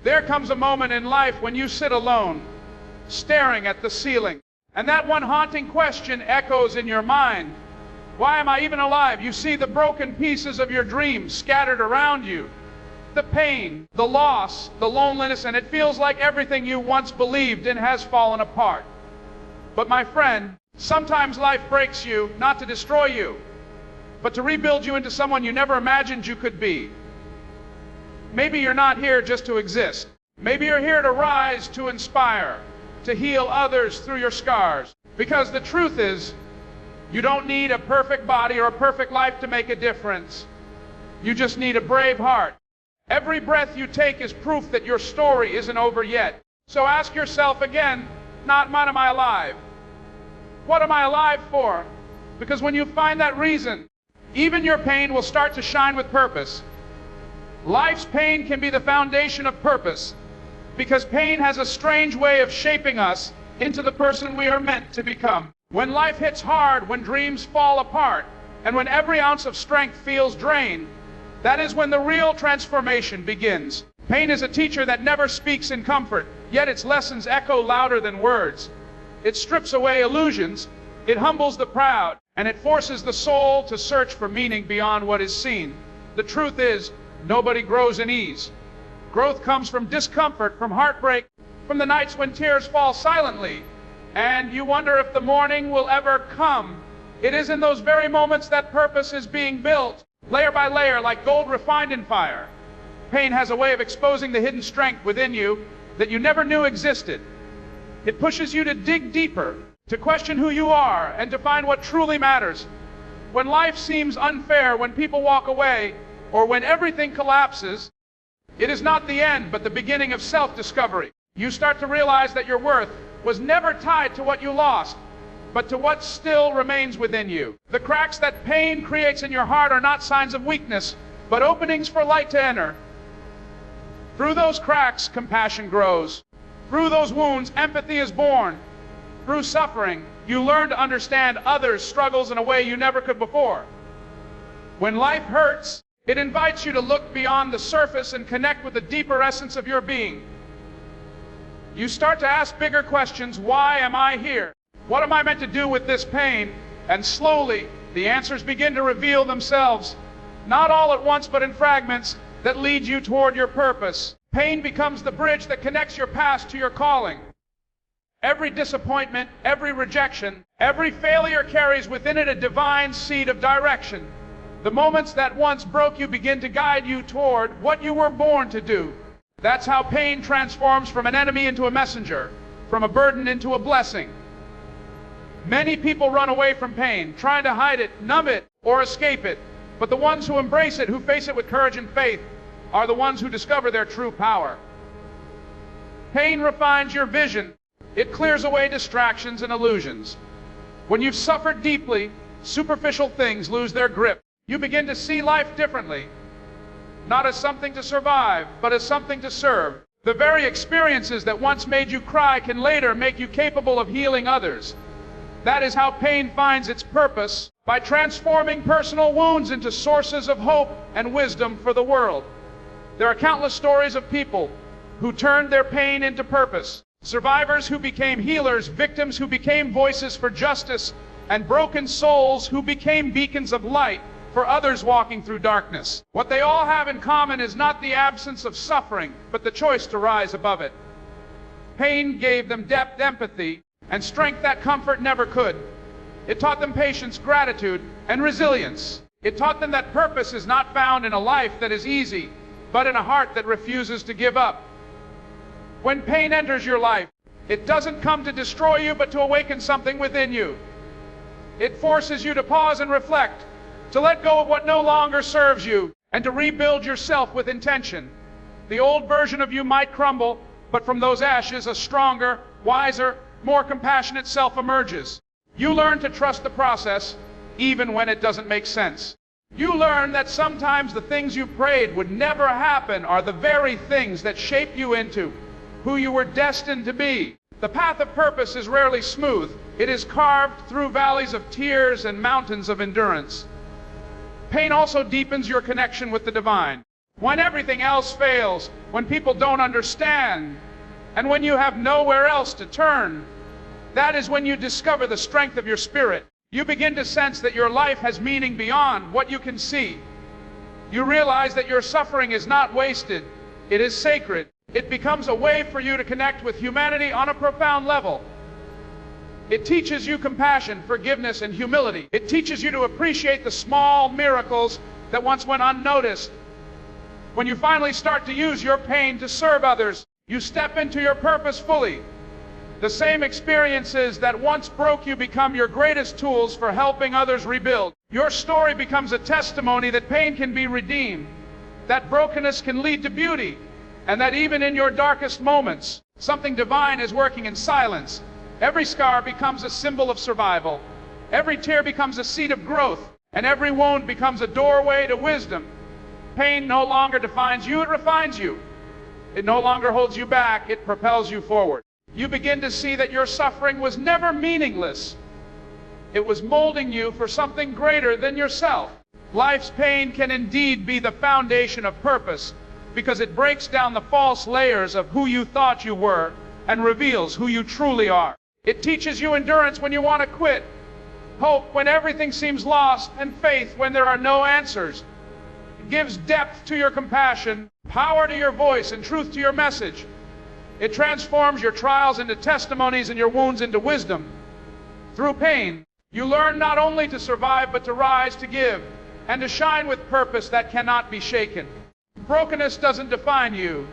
There comes a moment in life when you sit alone, staring at the ceiling, and that one haunting question echoes in your mind. Why am I even alive? You see the broken pieces of your dreams scattered around you. The pain, the loss, the loneliness, and it feels like everything you once believed in has fallen apart. But my friend, sometimes life breaks you not to destroy you, but to rebuild you into someone you never imagined you could be. Maybe you're not here just to exist. Maybe you're here to rise, to inspire, to heal others through your scars. Because the truth is, you don't need a perfect body or a perfect life to make a difference. You just need a brave heart. Every breath you take is proof that your story isn't over yet. So ask yourself again, not when am I alive? What am I alive for? Because when you find that reason, even your pain will start to shine with purpose. Life's pain can be the foundation of purpose, because pain has a strange way of shaping us into the person we are meant to become. When life hits hard, when dreams fall apart, and when every ounce of strength feels drained, that is when the real transformation begins. Pain is a teacher that never speaks in comfort, yet its lessons echo louder than words. It strips away illusions, it humbles the proud, and it forces the soul to search for meaning beyond what is seen. The truth is, nobody grows in ease. Growth comes from discomfort, from heartbreak, from the nights when tears fall silently, and you wonder if the morning will ever come. It is in those very moments that purpose is being built, layer by layer, like gold refined in fire. Pain has a way of exposing the hidden strength within you that you never knew existed. It pushes you to dig deeper, to question who you are, and to find what truly matters. When life seems unfair, when people walk away, or when everything collapses, it is not the end, but the beginning of self-discovery. You start to realize that your worth was never tied to what you lost, but to what still remains within you. The cracks that pain creates in your heart are not signs of weakness, but openings for light to enter. Through those cracks, compassion grows. Through those wounds, empathy is born. Through suffering, you learn to understand others' struggles in a way you never could before. When life hurts, it invites you to look beyond the surface and connect with the deeper essence of your being. You start to ask bigger questions. Why am I here? What am I meant to do with this pain? And slowly, the answers begin to reveal themselves, not all at once, but in fragments that lead you toward your purpose. Pain becomes the bridge that connects your past to your calling. Every disappointment, every rejection, every failure carries within it a divine seed of direction. The moments that once broke you begin to guide you toward what you were born to do. That's how pain transforms from an enemy into a messenger, from a burden into a blessing. Many people run away from pain, trying to hide it, numb it, or escape it. But the ones who embrace it, who face it with courage and faith, are the ones who discover their true power. Pain refines your vision. It clears away distractions and illusions. When you've suffered deeply, superficial things lose their grip. You begin to see life differently, not as something to survive, but as something to serve. The very experiences that once made you cry can later make you capable of healing others. That is how pain finds its purpose, by transforming personal wounds into sources of hope and wisdom for the world. There are countless stories of people who turned their pain into purpose. Survivors who became healers, victims who became voices for justice, and broken souls who became beacons of light for others walking through darkness. What they all have in common is not the absence of suffering, but the choice to rise above it. Pain gave them depth, empathy, and strength that comfort never could. It taught them patience, gratitude, and resilience. It taught them that purpose is not found in a life that is easy, but in a heart that refuses to give up. When pain enters your life, it doesn't come to destroy you, but to awaken something within you. It forces you to pause and reflect, to let go of what no longer serves you, and to rebuild yourself with intention. The old version of you might crumble, but from those ashes a stronger, wiser, more compassionate self emerges. You learn to trust the process, even when it doesn't make sense. You learn that sometimes the things you prayed would never happen are the very things that shape you into who you were destined to be. The path of purpose is rarely smooth. It is carved through valleys of tears and mountains of endurance. Pain also deepens your connection with the divine. When everything else fails, when people don't understand, and when you have nowhere else to turn, that is when you discover the strength of your spirit. You begin to sense that your life has meaning beyond what you can see. You realize that your suffering is not wasted, it is sacred. It becomes a way for you to connect with humanity on a profound level. It teaches you compassion, forgiveness, and humility. It teaches you to appreciate the small miracles that once went unnoticed. When you finally start to use your pain to serve others, you step into your purpose fully. The same experiences that once broke you become your greatest tools for helping others rebuild. Your story becomes a testimony that pain can be redeemed, that brokenness can lead to beauty, and that even in your darkest moments, something divine is working in silence. Every scar becomes a symbol of survival. Every tear becomes a seed of growth, and every wound becomes a doorway to wisdom. Pain no longer defines you, it refines you. It no longer holds you back, it propels you forward. You begin to see that your suffering was never meaningless. It was molding you for something greater than yourself. Life's pain can indeed be the foundation of purpose, because it breaks down the false layers of who you thought you were and reveals who you truly are. It teaches you endurance when you want to quit, hope when everything seems lost, and faith when there are no answers. It gives depth to your compassion, power to your voice, and truth to your message. It transforms your trials into testimonies and your wounds into wisdom. Through pain, you learn not only to survive, but to rise, to give, and to shine with purpose that cannot be shaken. Brokenness doesn't define you.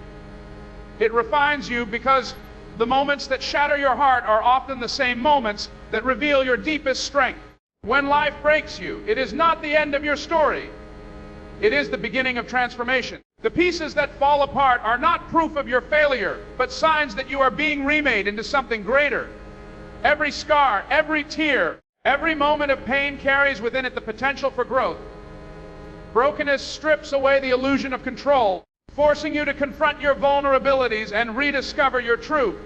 It refines you, because the moments that shatter your heart are often the same moments that reveal your deepest strength. When life breaks you, it is not the end of your story. It is the beginning of transformation. The pieces that fall apart are not proof of your failure, but signs that you are being remade into something greater. Every scar, every tear, every moment of pain carries within it the potential for growth. Brokenness strips away the illusion of control, forcing you to confront your vulnerabilities and rediscover your true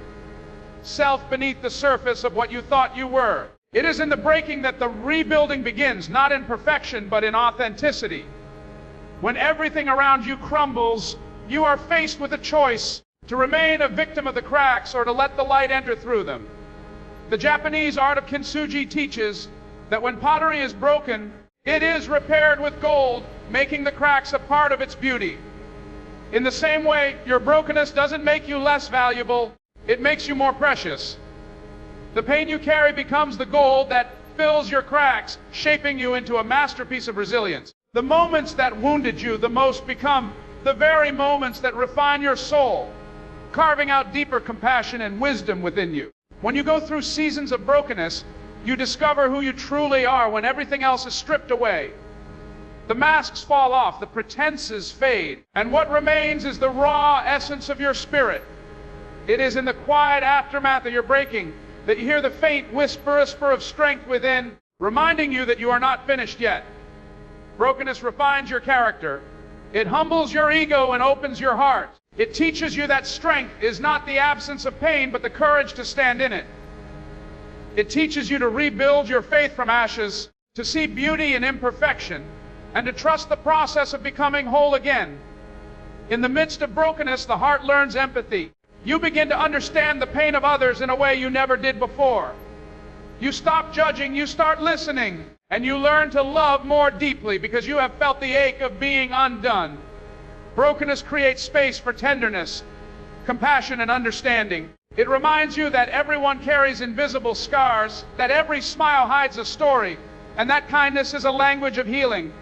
self beneath the surface of what you thought you were. It is in the breaking that the rebuilding begins, not in perfection, but in authenticity. When everything around you crumbles, you are faced with a choice: to remain a victim of the cracks or to let the light enter through them. The Japanese art of kintsugi teaches that when pottery is broken, it is repaired with gold, making the cracks a part of its beauty. In the same way, your brokenness doesn't make you less valuable, it makes you more precious. The pain you carry becomes the gold that fills your cracks, shaping you into a masterpiece of resilience. The moments that wounded you the most become the very moments that refine your soul, carving out deeper compassion and wisdom within you. When you go through seasons of brokenness, you discover who you truly are when everything else is stripped away. The masks fall off, the pretenses fade, and what remains is the raw essence of your spirit. It is in the quiet aftermath of your breaking that you hear the faint whisper of strength within, reminding you that you are not finished yet. Brokenness refines your character. It humbles your ego and opens your heart. It teaches you that strength is not the absence of pain, but the courage to stand in it. It teaches you to rebuild your faith from ashes, to see beauty in imperfection, and to trust the process of becoming whole again. In the midst of brokenness, the heart learns empathy. You begin to understand the pain of others in a way you never did before. You stop judging, you start listening, and you learn to love more deeply because you have felt the ache of being undone. Brokenness creates space for tenderness, compassion, and understanding. It reminds you that everyone carries invisible scars, that every smile hides a story, and that kindness is a language of healing.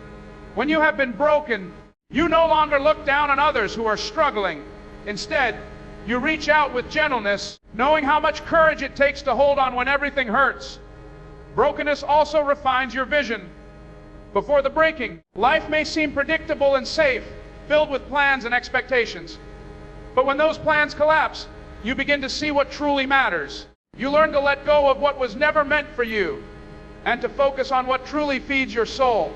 When you have been broken, you no longer look down on others who are struggling. Instead, you reach out with gentleness, knowing how much courage it takes to hold on when everything hurts. Brokenness also refines your vision. Before the breaking, life may seem predictable and safe, filled with plans and expectations. But when those plans collapse, you begin to see what truly matters. You learn to let go of what was never meant for you, and to focus on what truly feeds your soul.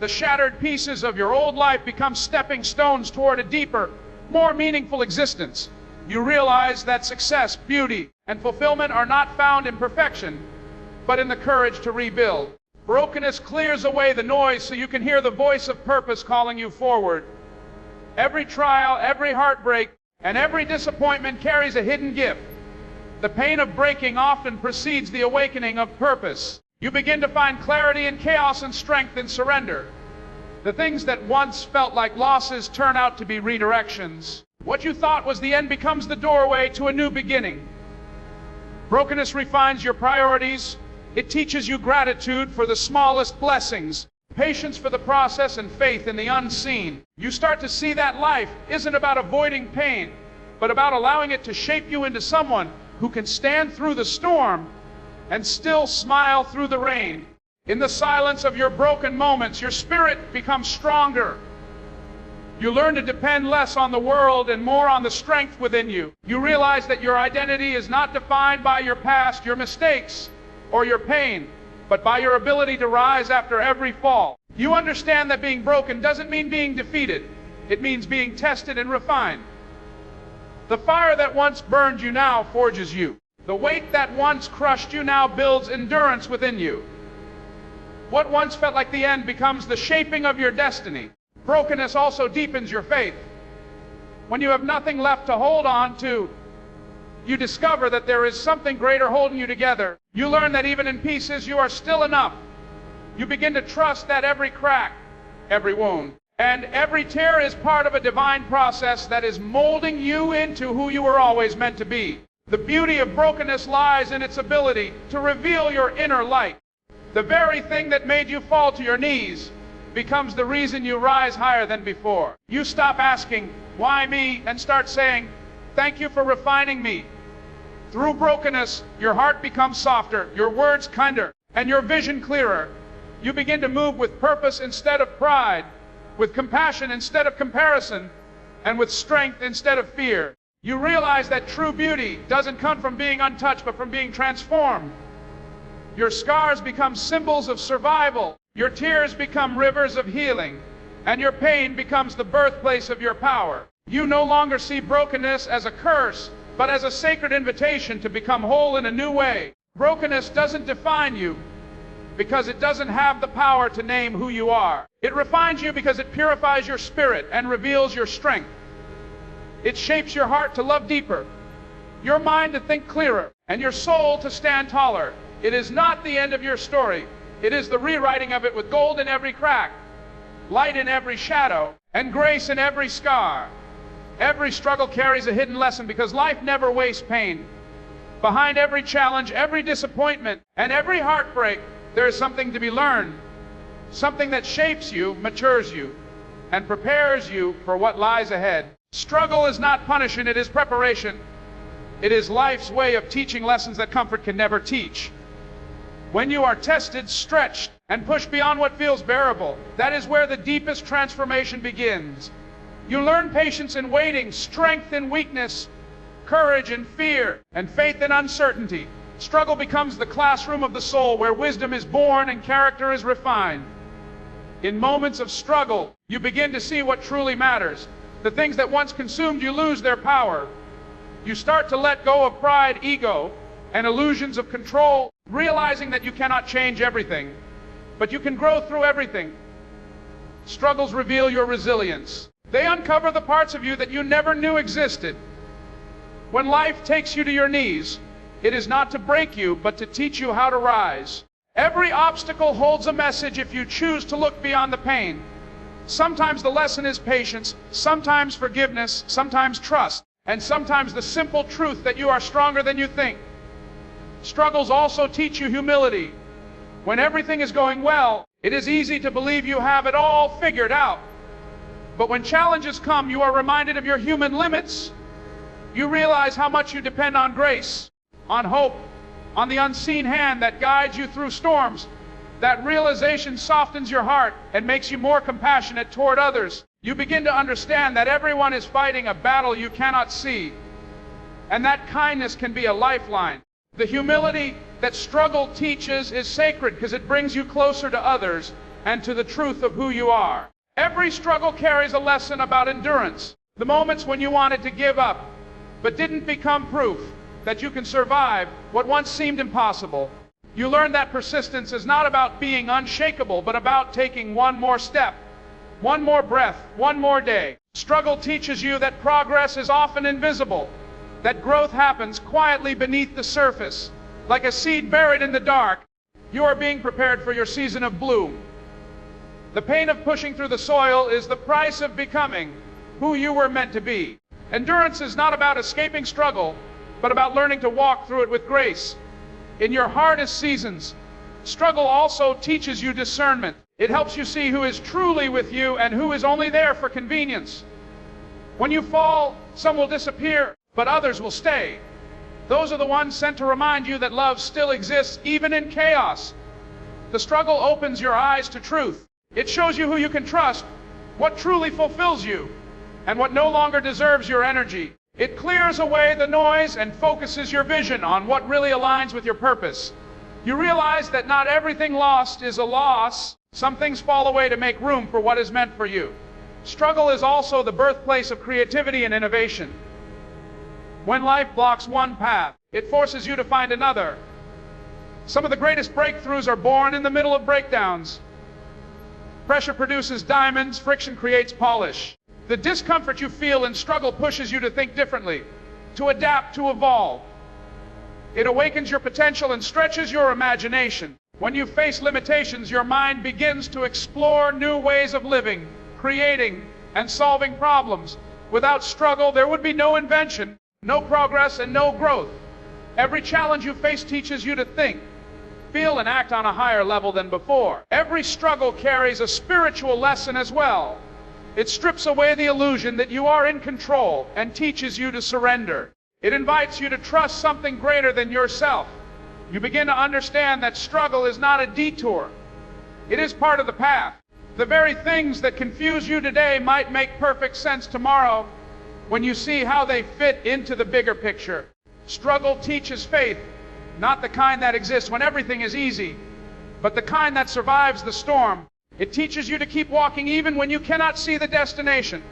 The shattered pieces of your old life become stepping stones toward a deeper, more meaningful existence. You realize that success, beauty, and fulfillment are not found in perfection, but in the courage to rebuild. Brokenness clears away the noise so you can hear the voice of purpose calling you forward. Every trial, every heartbreak, and every disappointment carries a hidden gift. The pain of breaking often precedes the awakening of purpose. You begin to find clarity in chaos and strength in surrender. The things that once felt like losses turn out to be redirections. What you thought was the end becomes the doorway to a new beginning. Brokenness refines your priorities. It teaches you gratitude for the smallest blessings, patience for the process, and faith in the unseen. You start to see that life isn't about avoiding pain, but about allowing it to shape you into someone who can stand through the storm and still smile through the rain. In the silence of your broken moments, your spirit becomes stronger. You learn to depend less on the world and more on the strength within you. You realize that your identity is not defined by your past, your mistakes, or your pain, but by your ability to rise after every fall. You understand that being broken doesn't mean being defeated. It means being tested and refined. The fire that once burned you now forges you. The weight that once crushed you now builds endurance within you. What once felt like the end becomes the shaping of your destiny. Brokenness also deepens your faith. When you have nothing left to hold on to, you discover that there is something greater holding you together. You learn that even in pieces, you are still enough. You begin to trust that every crack, every wound, and every tear is part of a divine process that is molding you into who you were always meant to be. The beauty of brokenness lies in its ability to reveal your inner light. The very thing that made you fall to your knees becomes the reason you rise higher than before. You stop asking, "Why me?" and start saying, "Thank you for refining me." Through brokenness, your heart becomes softer, your words kinder, and your vision clearer. You begin to move with purpose instead of pride, with compassion instead of comparison, and with strength instead of fear. You realize that true beauty doesn't come from being untouched, but from being transformed. Your scars become symbols of survival. Your tears become rivers of healing, and your pain becomes the birthplace of your power. You no longer see brokenness as a curse, but as a sacred invitation to become whole in a new way. Brokenness doesn't define you because it doesn't have the power to name who you are. It refines you because it purifies your spirit and reveals your strength. It shapes your heart to love deeper, your mind to think clearer, and your soul to stand taller. It is not the end of your story. It is the rewriting of it with gold in every crack, light in every shadow, and grace in every scar. Every struggle carries a hidden lesson because life never wastes pain. Behind every challenge, every disappointment, and every heartbreak, there is something to be learned. Something that shapes you, matures you, and prepares you for what lies ahead. Struggle is not punishment, it is preparation. It is life's way of teaching lessons that comfort can never teach. When you are tested, stretched, and pushed beyond what feels bearable, that is where the deepest transformation begins. You learn patience in waiting, strength in weakness, courage in fear, and faith in uncertainty. Struggle becomes the classroom of the soul where wisdom is born and character is refined. In moments of struggle, you begin to see what truly matters. The things that once consumed you lose their power. You start to let go of pride, ego, and illusions of control, realizing that you cannot change everything, but you can grow through everything. Struggles reveal your resilience. They uncover the parts of you that you never knew existed. When life takes you to your knees, it is not to break you, but to teach you how to rise. Every obstacle holds a message if you choose to look beyond the pain. Sometimes the lesson is patience, sometimes forgiveness, sometimes trust, and sometimes the simple truth that you are stronger than you think. Struggles also teach you humility. When everything is going well, it is easy to believe you have it all figured out. But when challenges come, you are reminded of your human limits. You realize how much you depend on grace, on hope, on the unseen hand that guides you through storms. That realization softens your heart and makes you more compassionate toward others. You begin to understand that everyone is fighting a battle you cannot see, and that kindness can be a lifeline. The humility that struggle teaches is sacred because it brings you closer to others and to the truth of who you are. Every struggle carries a lesson about endurance. The moments when you wanted to give up, but didn't become proof that you can survive what once seemed impossible. You learn that persistence is not about being unshakable, but about taking one more step, one more breath, one more day. Struggle teaches you that progress is often invisible, that growth happens quietly beneath the surface. Like a seed buried in the dark, you are being prepared for your season of bloom. The pain of pushing through the soil is the price of becoming who you were meant to be. Endurance is not about escaping struggle, but about learning to walk through it with grace. In your hardest seasons, struggle also teaches you discernment. It helps you see who is truly with you and who is only there for convenience. When you fall, some will disappear, but others will stay. Those are the ones sent to remind you that love still exists even in chaos. The struggle opens your eyes to truth. It shows you who you can trust, what truly fulfills you, and what no longer deserves your energy. It clears away the noise and focuses your vision on what really aligns with your purpose. You realize that not everything lost is a loss. Some things fall away to make room for what is meant for you. Struggle is also the birthplace of creativity and innovation. When life blocks one path, it forces you to find another. Some of the greatest breakthroughs are born in the middle of breakdowns. Pressure produces diamonds, friction creates polish. The discomfort you feel in struggle pushes you to think differently, to adapt, to evolve. It awakens your potential and stretches your imagination. When you face limitations, your mind begins to explore new ways of living, creating, and solving problems. Without struggle, there would be no invention, no progress, and no growth. Every challenge you face teaches you to think, feel, and act on a higher level than before. Every struggle carries a spiritual lesson as well. It strips away the illusion that you are in control and teaches you to surrender. It invites you to trust something greater than yourself. You begin to understand that struggle is not a detour. It is part of the path. The very things that confuse you today might make perfect sense tomorrow when you see how they fit into the bigger picture. Struggle teaches faith, not the kind that exists when everything is easy, but the kind that survives the storm. It teaches you to keep walking even when you cannot see the destination,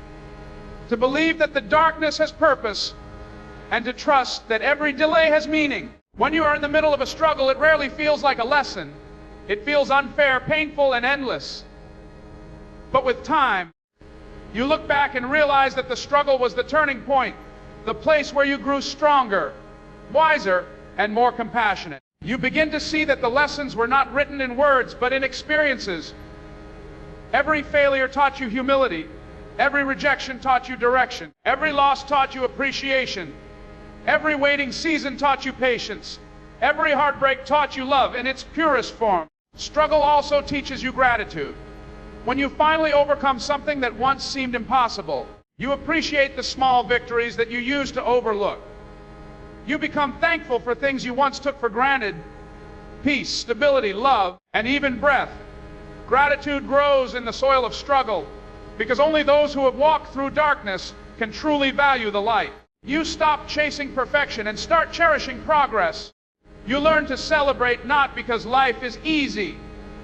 to believe that the darkness has purpose, and to trust that every delay has meaning. When you are in the middle of a struggle, it rarely feels like a lesson. It feels unfair, painful, and endless. But with time, you look back and realize that the struggle was the turning point, the place where you grew stronger, wiser, and more compassionate. You begin to see that the lessons were not written in words, but in experiences. Every failure taught you humility. Every rejection taught you direction. Every loss taught you appreciation. Every waiting season taught you patience. Every heartbreak taught you love in its purest form. Struggle also teaches you gratitude. When you finally overcome something that once seemed impossible, you appreciate the small victories that you used to overlook. You become thankful for things you once took for granted: peace, stability, love, and even breath. Gratitude grows in the soil of struggle, because only those who have walked through darkness can truly value the light. You stop chasing perfection and start cherishing progress. You learn to celebrate not because life is easy,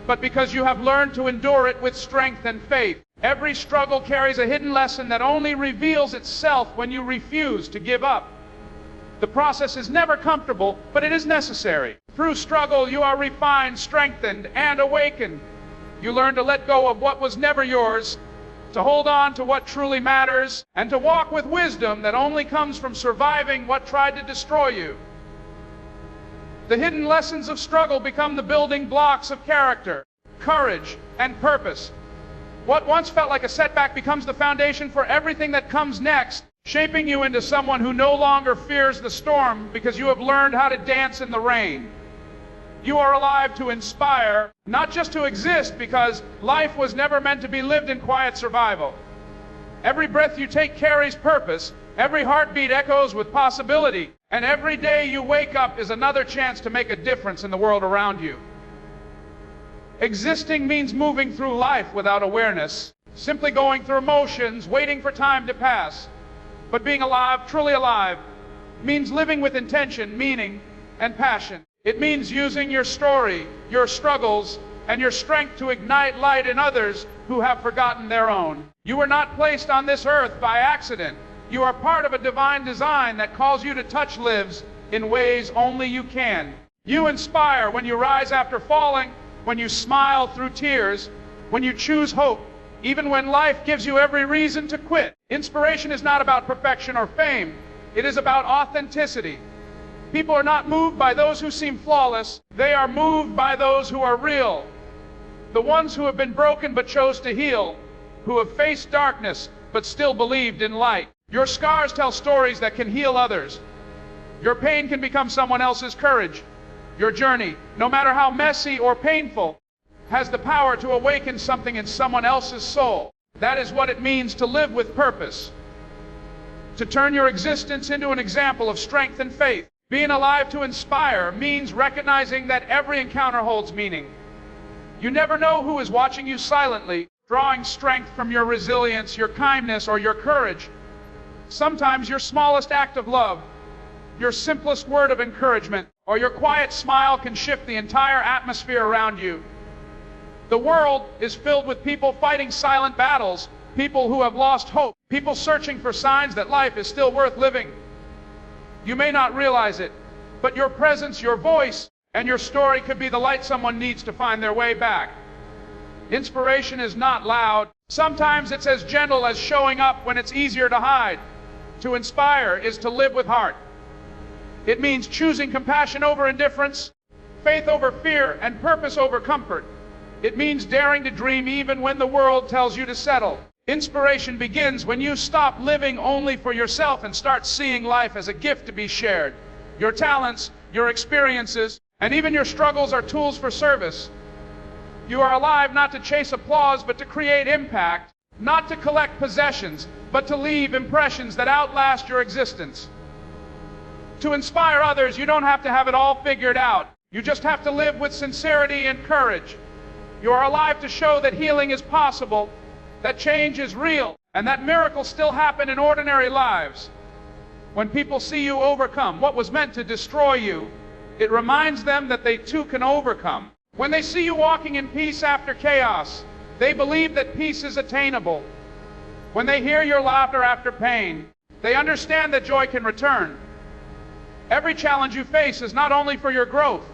but because you have learned to endure it with strength and faith. Every struggle carries a hidden lesson that only reveals itself when you refuse to give up. The process is never comfortable, but it is necessary. Through struggle, you are refined, strengthened, and awakened. You learn to let go of what was never yours, to hold on to what truly matters, and to walk with wisdom that only comes from surviving what tried to destroy you. The hidden lessons of struggle become the building blocks of character, courage, and purpose. What once felt like a setback becomes the foundation for everything that comes next, shaping you into someone who no longer fears the storm because you have learned how to dance in the rain. You are alive to inspire, not just to exist, because life was never meant to be lived in quiet survival. Every breath you take carries purpose, every heartbeat echoes with possibility, and every day you wake up is another chance to make a difference in the world around you. Existing means moving through life without awareness, simply going through motions, waiting for time to pass. But being alive, truly alive, means living with intention, meaning, and passion. It means using your story, your struggles, and your strength to ignite light in others who have forgotten their own. You were not placed on this earth by accident. You are part of a divine design that calls you to touch lives in ways only you can. You inspire when you rise after falling, when you smile through tears, when you choose hope, even when life gives you every reason to quit. Inspiration is not about perfection or fame. It is about authenticity. People are not moved by those who seem flawless. They are moved by those who are real. The ones who have been broken but chose to heal, who have faced darkness but still believed in light. Your scars tell stories that can heal others. Your pain can become someone else's courage. Your journey, no matter how messy or painful, has the power to awaken something in someone else's soul. That is what it means to live with purpose. To turn your existence into an example of strength and faith. Being alive to inspire means recognizing that every encounter holds meaning. You never know who is watching you silently, drawing strength from your resilience, your kindness, or your courage. Sometimes your smallest act of love, your simplest word of encouragement, or your quiet smile can shift the entire atmosphere around you. The world is filled with people fighting silent battles, people who have lost hope, people searching for signs that life is still worth living. You may not realize it, but your presence, your voice, and your story could be the light someone needs to find their way back. Inspiration is not loud. Sometimes it's as gentle as showing up when it's easier to hide. To inspire is to live with heart. It means choosing compassion over indifference, faith over fear, and purpose over comfort. It means daring to dream even when the world tells you to settle. Inspiration begins when you stop living only for yourself and start seeing life as a gift to be shared. Your talents, your experiences, and even your struggles are tools for service. You are alive not to chase applause, but to create impact, not to collect possessions, but to leave impressions that outlast your existence. To inspire others, you don't have to have it all figured out. You just have to live with sincerity and courage. You are alive to show that healing is possible, that change is real, and that miracles still happen in ordinary lives. When people see you overcome what was meant to destroy you, it reminds them that they too can overcome. When they see you walking in peace after chaos, they believe that peace is attainable. When they hear your laughter after pain, they understand that joy can return. Every challenge you face is not only for your growth,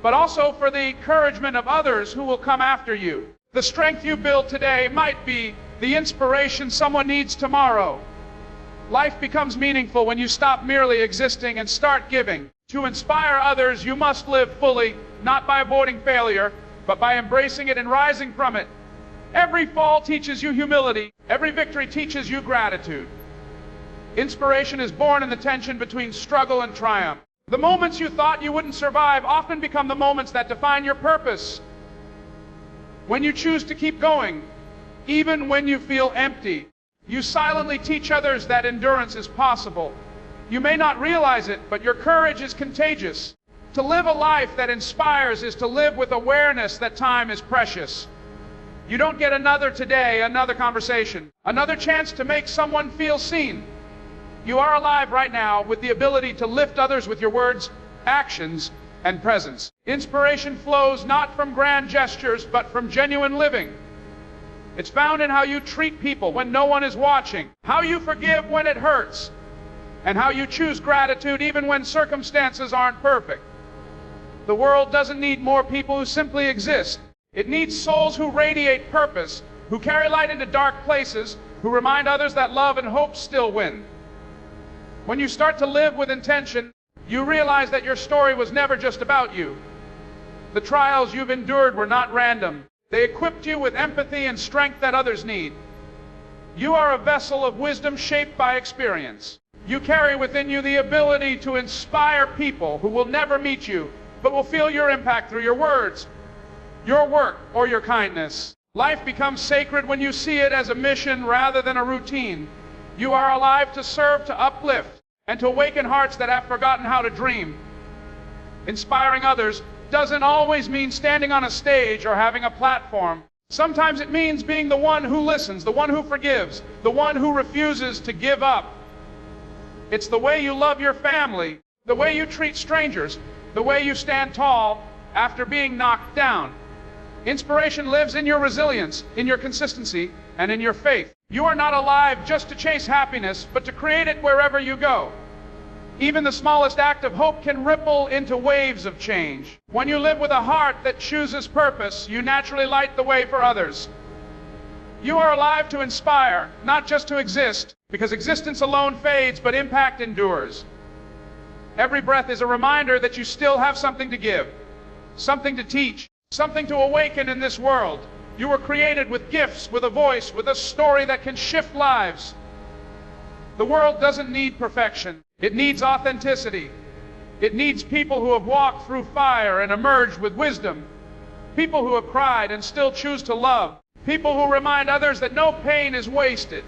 but also for the encouragement of others who will come after you. The strength you build today might be the inspiration someone needs tomorrow. Life becomes meaningful when you stop merely existing and start giving. To inspire others, you must live fully, not by avoiding failure, but by embracing it and rising from it. Every fall teaches you humility. Every victory teaches you gratitude. Inspiration is born in the tension between struggle and triumph. The moments you thought you wouldn't survive often become the moments that define your purpose. When you choose to keep going, even when you feel empty, you silently teach others that endurance is possible. You may not realize it, but your courage is contagious. To live a life that inspires is to live with awareness that time is precious. You don't get another today, another conversation, another chance to make someone feel seen. You are alive right now with the ability to lift others with your words, actions, and presence. Inspiration flows not from grand gestures, but from genuine living. It's found in how you treat people when no one is watching, how you forgive when it hurts, and how you choose gratitude even when circumstances aren't perfect. The world doesn't need more people who simply exist. It needs souls who radiate purpose, who carry light into dark places, who remind others that love and hope still win. When you start to live with intention, you realize that your story was never just about you. The trials you've endured were not random. They equipped you with empathy and strength that others need. You are a vessel of wisdom shaped by experience. You carry within you the ability to inspire people who will never meet you, but will feel your impact through your words, your work, or your kindness. Life becomes sacred when you see it as a mission rather than a routine. You are alive to serve, to uplift, and to awaken hearts that have forgotten how to dream. Inspiring others doesn't always mean standing on a stage or having a platform. Sometimes it means being the one who listens, the one who forgives, the one who refuses to give up. It's the way you love your family, the way you treat strangers, the way you stand tall after being knocked down. Inspiration lives in your resilience, in your consistency, and in your faith. You are not alive just to chase happiness, but to create it wherever you go. Even the smallest act of hope can ripple into waves of change. When you live with a heart that chooses purpose, you naturally light the way for others. You are alive to inspire, not just to exist, because existence alone fades, but impact endures. Every breath is a reminder that you still have something to give, something to teach, something to awaken in this world. You were created with gifts, with a voice, with a story that can shift lives. The world doesn't need perfection. It needs authenticity. It needs people who have walked through fire and emerged with wisdom. People who have cried and still choose to love. People who remind others that no pain is wasted.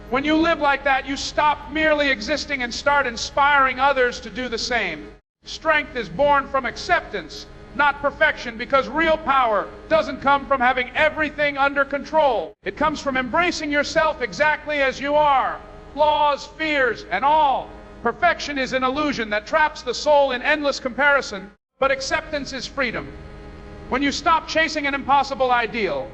When you live like that, you stop merely existing and start inspiring others to do the same. Strength is born from acceptance, not perfection, because real power doesn't come from having everything under control. It comes from embracing yourself exactly as you are, flaws, fears, and all. Perfection is an illusion that traps the soul in endless comparison, but acceptance is freedom. When you stop chasing an impossible ideal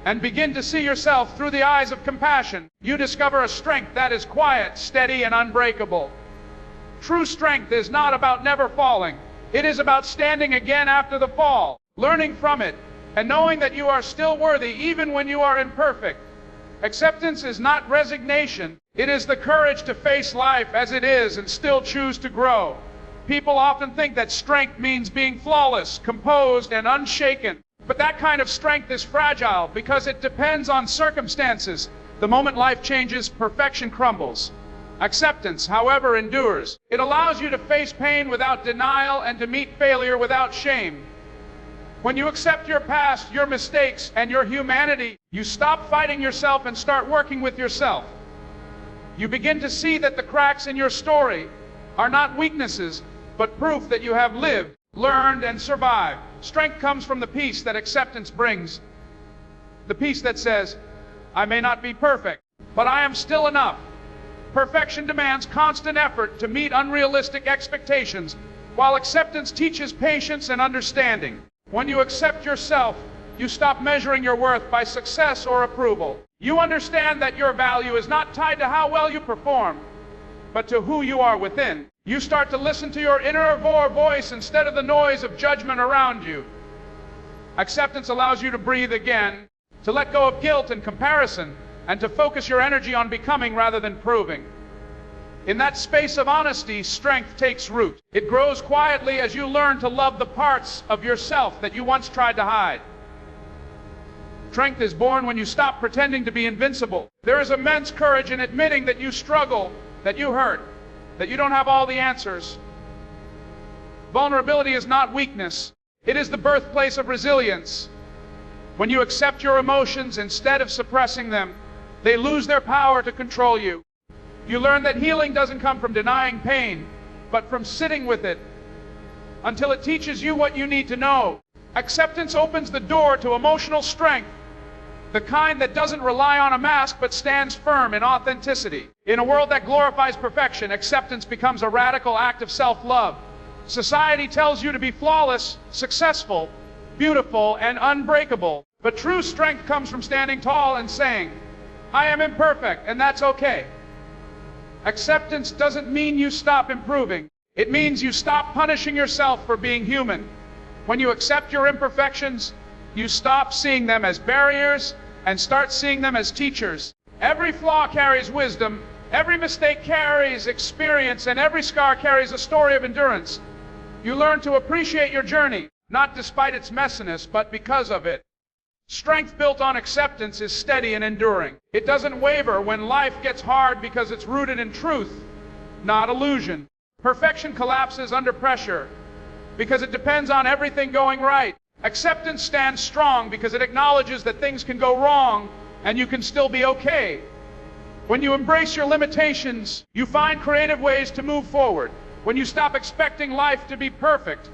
and begin to see yourself through the eyes of compassion, you discover a strength that is quiet, steady, and unbreakable. True strength is not about never falling. It is about standing again after the fall, learning from it, and knowing that you are still worthy even when you are imperfect. Acceptance is not resignation. It is the courage to face life as it is and still choose to grow. People often think that strength means being flawless, composed, and unshaken. But that kind of strength is fragile because it depends on circumstances. The moment life changes, perfection crumbles. Acceptance, however, endures. It allows you to face pain without denial and to meet failure without shame. When you accept your past, your mistakes, and your humanity, you stop fighting yourself and start working with yourself. You begin to see that the cracks in your story are not weaknesses, but proof that you have lived, learned, and survived. Strength comes from the peace that acceptance brings. The peace that says, I may not be perfect, but I am still enough. Perfection demands constant effort to meet unrealistic expectations, while acceptance teaches patience and understanding. When you accept yourself, you stop measuring your worth by success or approval. You understand that your value is not tied to how well you perform, but to who you are within. You start to listen to your inner voice instead of the noise of judgment around you. Acceptance allows you to breathe again, to let go of guilt and comparison, and to focus your energy on becoming rather than proving. In that space of honesty, strength takes root. It grows quietly as you learn to love the parts of yourself that you once tried to hide. Strength is born when you stop pretending to be invincible. There is immense courage in admitting that you struggle, that you hurt, that you don't have all the answers. Vulnerability is not weakness. It is the birthplace of resilience. When you accept your emotions instead of suppressing them, they lose their power to control you. You learn that healing doesn't come from denying pain, but from sitting with it until it teaches you what you need to know. Acceptance opens the door to emotional strength, the kind that doesn't rely on a mask but stands firm in authenticity. In a world that glorifies perfection, acceptance becomes a radical act of self-love. Society tells you to be flawless, successful, beautiful, and unbreakable. But true strength comes from standing tall and saying, I am imperfect, and that's okay. Acceptance doesn't mean you stop improving. It means you stop punishing yourself for being human. When you accept your imperfections, you stop seeing them as barriers and start seeing them as teachers. Every flaw carries wisdom, every mistake carries experience, and every scar carries a story of endurance. You learn to appreciate your journey, not despite its messiness, but because of it. Strength built on acceptance is steady and enduring. It doesn't waver when life gets hard because it's rooted in truth, not illusion. Perfection collapses under pressure because it depends on everything going right. Acceptance stands strong because it acknowledges that things can go wrong and you can still be okay. When you embrace your limitations, you find creative ways to move forward. When you stop expecting life to be perfect,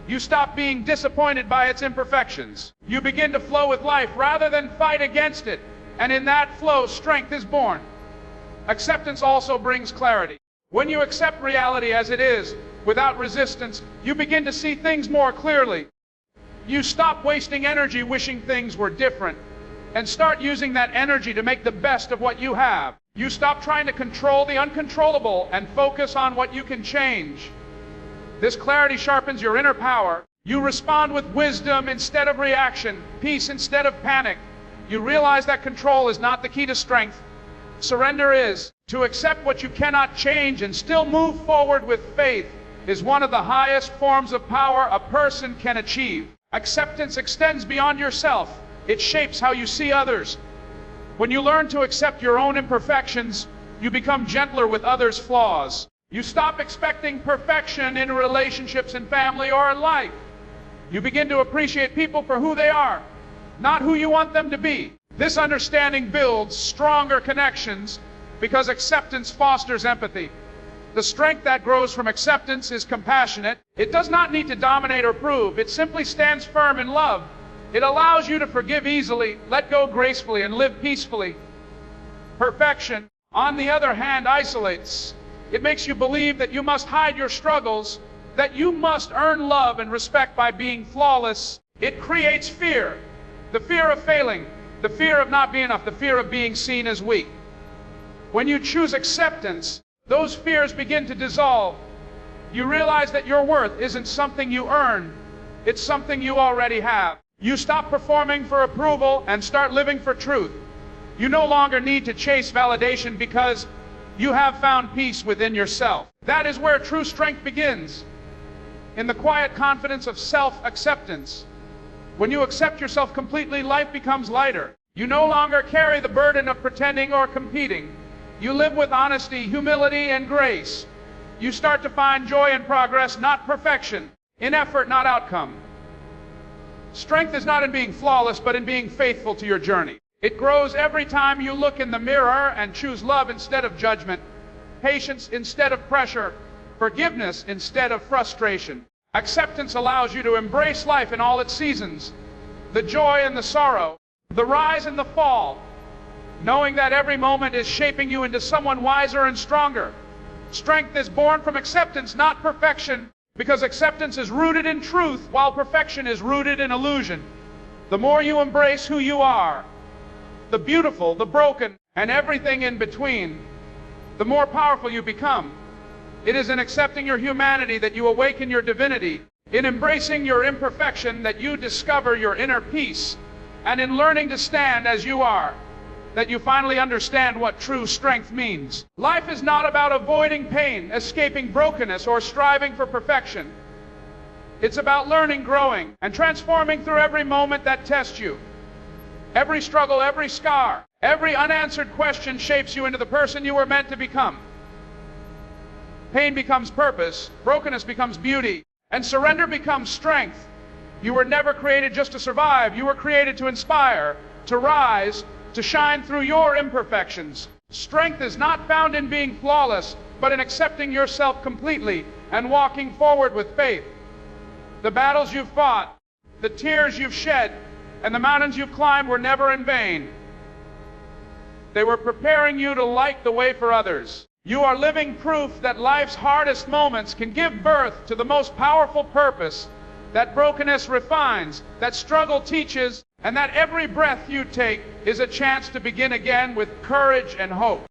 you stop being disappointed by its imperfections. You begin to flow with life rather than fight against it. And in that flow, strength is born. Acceptance also brings clarity. When you accept reality as it is, without resistance, you begin to see things more clearly. You stop wasting energy wishing things were different and start using that energy to make the best of what you have. You stop trying to control the uncontrollable and focus on what you can change. This clarity sharpens your inner power. You respond with wisdom instead of reaction, peace instead of panic. You realize that control is not the key to strength. Surrender is. To accept what you cannot change and still move forward with faith is one of the highest forms of power a person can achieve. Acceptance extends beyond yourself. It shapes how you see others. When you learn to accept your own imperfections, you become gentler with others' flaws. You stop expecting perfection in relationships in family or in life. You begin to appreciate people for who they are, not who you want them to be. This understanding builds stronger connections because acceptance fosters empathy. The strength that grows from acceptance is compassionate. It does not need to dominate or prove. It simply stands firm in love. It allows you to forgive easily, let go gracefully, and live peacefully. Perfection, on the other hand, isolates. It makes you believe that you must hide your struggles, that you must earn love and respect by being flawless. It creates fear. The fear of failing, the fear of not being enough, the fear of being seen as weak. When you choose acceptance, those fears begin to dissolve. You realize that your worth isn't something you earn, it's something you already have. You stop performing for approval and start living for truth. You no longer need to chase validation because you have found peace within yourself. That is where true strength begins. In the quiet confidence of self-acceptance. When you accept yourself completely, life becomes lighter. You no longer carry the burden of pretending or competing. You live with honesty, humility, and grace. You start to find joy in progress, not perfection. In effort, not outcome. Strength is not in being flawless, but in being faithful to your journey. It grows every time you look in the mirror and choose love instead of judgment, patience instead of pressure, forgiveness instead of frustration. Acceptance allows you to embrace life in all its seasons, the joy and the sorrow, the rise and the fall, knowing that every moment is shaping you into someone wiser and stronger. Strength is born from acceptance, not perfection, because acceptance is rooted in truth, while perfection is rooted in illusion. The more you embrace who you are, the beautiful, the broken, and everything in between, the more powerful you become. It is in accepting your humanity that you awaken your divinity, in embracing your imperfection that you discover your inner peace, and in learning to stand as you are, that you finally understand what true strength means. Life is not about avoiding pain, escaping brokenness, or striving for perfection. It's about learning, growing, and transforming through every moment that tests you. Every struggle, every scar, every unanswered question shapes you into the person you were meant to become. Pain becomes purpose, brokenness becomes beauty, and surrender becomes strength. You were never created just to survive. You were created to inspire, to rise, to shine through your imperfections. Strength is not found in being flawless, but in accepting yourself completely and walking forward with faith. The battles you've fought, the tears you've shed, and the mountains you've climbed were never in vain. They were preparing you to light the way for others. You are living proof that life's hardest moments can give birth to the most powerful purpose, that brokenness refines, that struggle teaches, and that every breath you take is a chance to begin again with courage and hope.